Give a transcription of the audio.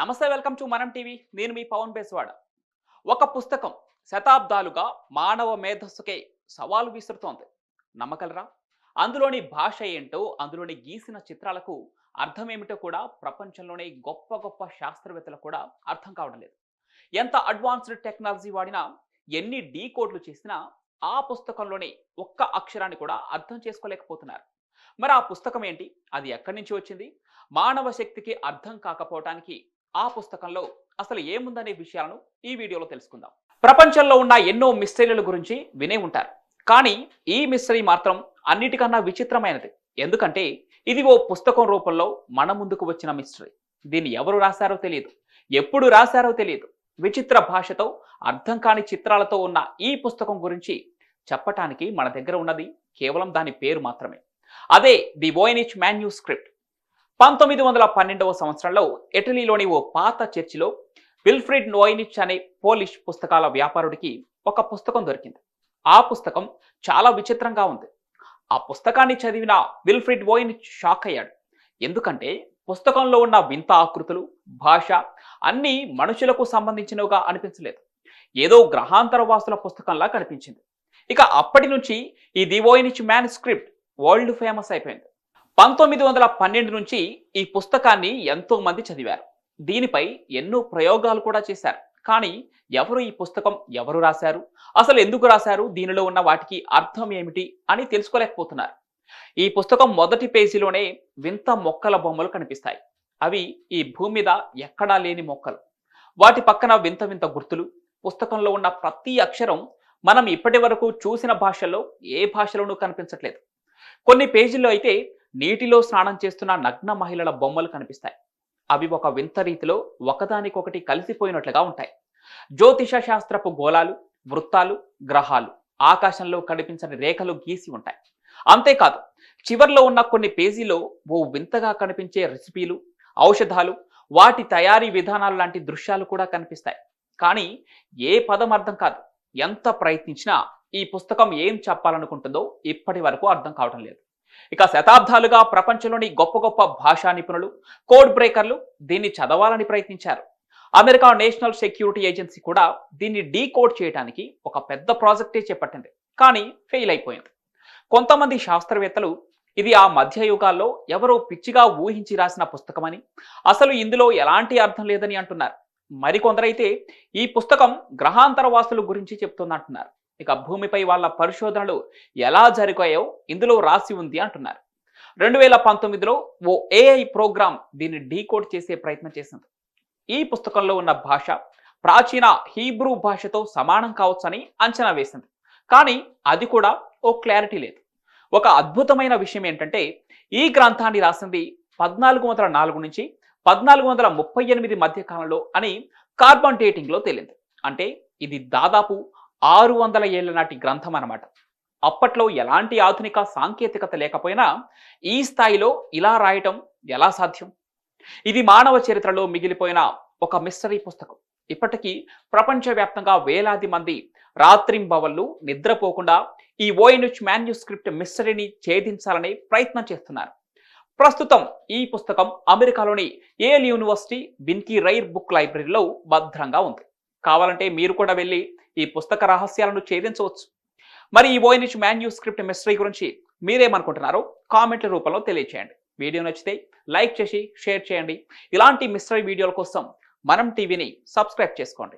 నమస్తే, welcome to మనం TV. నేను మీ పవన్ బేస్వాడ. ఒక పుస్తకం శతాబ్దాలుగా మానవ మేధస్సుకే సవాలు విసురుతోంది. నమ్మగలరా? అందులోని భాష ఏంటో, అందులోని గీసిన చిత్రాలకు అర్థం ఏమిటో కూడా ప్రపంచంలోనే గొప్ప గొప్ప శాస్త్రవేత్తలకు కూడా అర్థం కావడం లేదు. ఎంత అడ్వాన్స్డ్ టెక్నాలజీ వాడినా, ఎన్ని డీకోడ్లు చేసినా ఆ పుస్తకంలోని ఒక్క అక్షరాన్ని కూడా అర్థం చేసుకోలేకపోతున్నారు. మరి ఆ పుస్తకం ఏంటి? అది ఎక్కడి నుంచి వచ్చింది? మానవ శక్తికి అర్థం కాకపోవటానికి ఆ పుస్తకంలో అసలు ఏముందనే విషయాలను ఈ వీడియోలో తెలుసుకుందాం. ప్రపంచంలో ఉన్న ఎన్నో మిస్టరీల గురించి వినే ఉంటారు. కానీ ఈ మిస్టరీ మాత్రం అన్నిటికన్నా విచిత్రమైనది. ఎందుకంటే ఇది ఓ పుస్తకం రూపంలో మన ముందుకు వచ్చిన మిస్టరీ. దీన్ని ఎవరు రాశారో తెలియదు, ఎప్పుడు రాశారో తెలియదు. విచిత్ర భాషతో, అర్థం కాని చిత్రాలతో ఉన్న ఈ పుస్తకం గురించి చెప్పటానికి మన దగ్గర ఉన్నది కేవలం దాని పేరు మాత్రమే. అదే ది వోయినిచ్ మాన్యుస్క్రిప్ట్. 1912వ సంవత్సరంలో ఇటలీలోని ఓ పాత చర్చిలో విల్ఫ్రిడ్ వోయినిచ్ అనే పోలిష్ పుస్తకాల వ్యాపారుడికి ఒక పుస్తకం దొరికింది. ఆ పుస్తకం చాలా విచిత్రంగా ఉంది. ఆ పుస్తకాన్ని చదివిన విల్ఫ్రిడ్ వోయినిచ్ షాక్ అయ్యాడు. ఎందుకంటే పుస్తకంలో ఉన్న వింత ఆకృతులు, భాష అన్నీ మనుషులకు సంబంధించినవిగా అనిపించలేదు. ఏదో గ్రహాంతర వాసుల పుస్తకంలా కనిపించింది. ఇక అప్పటి నుంచి ఈ ది వోయినిచ్ మ్యానుస్క్రిప్ట్ వరల్డ్ ఫేమస్ అయిపోయింది. 1912 నుంచి ఈ పుస్తకాన్ని ఎంతో మంది చదివారు. దీనిపై ఎన్నో ప్రయోగాలు కూడా చేశారు. కానీ ఎవరు ఈ పుస్తకం ఎవరు రాశారు, అసలు ఎందుకు రాశారు, దీనిలో ఉన్న వాటికి అర్థం ఏమిటి అని తెలుసుకోలేకపోతున్నారు. ఈ పుస్తకం మొదటి పేజీలోనే వింత మొక్కల బొమ్మలు కనిపిస్తాయి. అవి ఈ భూమి మీద ఎక్కడా లేని మొక్కలు. వాటి పక్కన వింత వింత గుర్తులు. పుస్తకంలో ఉన్న ప్రతి అక్షరం మనం ఇప్పటి వరకు చూసిన భాషల్లో ఏ భాషలోనూ కనిపించట్లేదు. కొన్ని పేజీల్లో అయితే నీటిలో స్నానం చేస్తున్న నగ్న మహిళల బొమ్మలు కనిపిస్తాయి. అవి ఒక వింత రీతిలో ఒకదానికొకటి కలిసిపోయినట్లుగా ఉంటాయి. జ్యోతిష శాస్త్రపు గోళాలు, వృత్తాలు, గ్రహాలు, ఆకాశంలో కనిపించని రేఖలు గీసి ఉంటాయి. అంతేకాదు, చివర్లో ఉన్న కొన్ని పేజీలో ఓ వింతగా కనిపించే రెసిపీలు, ఔషధాలు, వాటి తయారీ విధానాలు లాంటి దృశ్యాలు కూడా కనిపిస్తాయి. కానీ ఏ పదం అర్థం కాదు. ఎంత ప్రయత్నించినా ఈ పుస్తకం ఏం చెప్పాలనుకుంటుందో ఇప్పటి వరకు అర్థం కావడం లేదు. ఇక శతాబ్దాలుగా ప్రపంచంలోని గొప్ప గొప్ప భాషా నిపుణులు, కోడ్ బ్రేకర్లు దీన్ని చదవాలని ప్రయత్నించారు. అమెరికా నేషనల్ సెక్యూరిటీ ఏజెన్సీ కూడా దీన్ని డీకోడ్ చేయడానికి ఒక పెద్ద ప్రాజెక్టే చేపట్టింది. కానీ ఫెయిల్ అయిపోయింది. కొంతమంది శాస్త్రవేత్తలు ఇది ఆ మధ్యయుగాల్లో ఎవరో పిచ్చిగా ఊహించి రాసిన పుస్తకమని, అసలు ఇందులో ఎలాంటి అర్థం లేదని అంటున్నారు. మరికొందరైతే ఈ పుస్తకం గ్రహాంతర వాసుల గురించి చెప్తుందంటున్నారు. ఇక భూమిపై వాళ్ళ పరిశోధనలు ఎలా జరిగాయో ఇందులో రాసి ఉంది అంటున్నారు. 2019లో ఓ ఏఐ ప్రోగ్రామ్ దీన్ని డీకోడ్ చేసే ప్రయత్నం చేసింది. ఈ పుస్తకంలో ఉన్న భాష ప్రాచీన హీబ్రూ భాషతో సమానం కావచ్చని అంచనా వేసింది. కానీ అది కూడా ఓ క్లారిటీ లేదు. ఒక అద్భుతమైన విషయం ఏంటంటే ఈ గ్రంథాన్ని రాసింది 1404 నుంచి 1438 మధ్య కాలంలో అని కార్బన్ డేటింగ్లో తేలింది. అంటే ఇది దాదాపు 600 ఏళ్ల నాటి గ్రంథం అన్నమాట. అప్పట్లో ఎలాంటి ఆధునిక సాంకేతికత లేకపోయినా ఈ స్థాయిలో ఇలా రాయటం ఎలా సాధ్యం? ఇది మానవ చరిత్రలో మిగిలిపోయిన ఒక మిస్టరీ పుస్తకం. ఇప్పటికీ ప్రపంచవ్యాప్తంగా వేలాది మంది రాత్రింబవళ్ళు నిద్రపోకుండా ఈ వోయినిచ్ మాన్యుస్క్రిప్ట్ మిస్టరీని ఛేదించాలనే ప్రయత్నం చేస్తున్నారు. ప్రస్తుతం ఈ పుస్తకం అమెరికాలోని ఏల్ యూనివర్సిటీ విన్కీ రైర్ బుక్ లైబ్రరీలో భద్రంగా ఉంది. కావాలంటే మీరు కూడా వెళ్ళి ఈ పుస్తక రహస్యాలను ఛేదించవచ్చు. మరి ఈ వోయినిచ్ మాన్యుస్క్రిప్ట్ మిస్టరీ గురించి మీరేమనుకుంటున్నారో కామెంట్ల రూపంలో తెలియచేయండి. వీడియో నచ్చితే లైక్ చేసి షేర్ చేయండి. ఇలాంటి మిస్టరీ వీడియోల కోసం మనం టీవీని సబ్స్క్రైబ్ చేసుకోండి.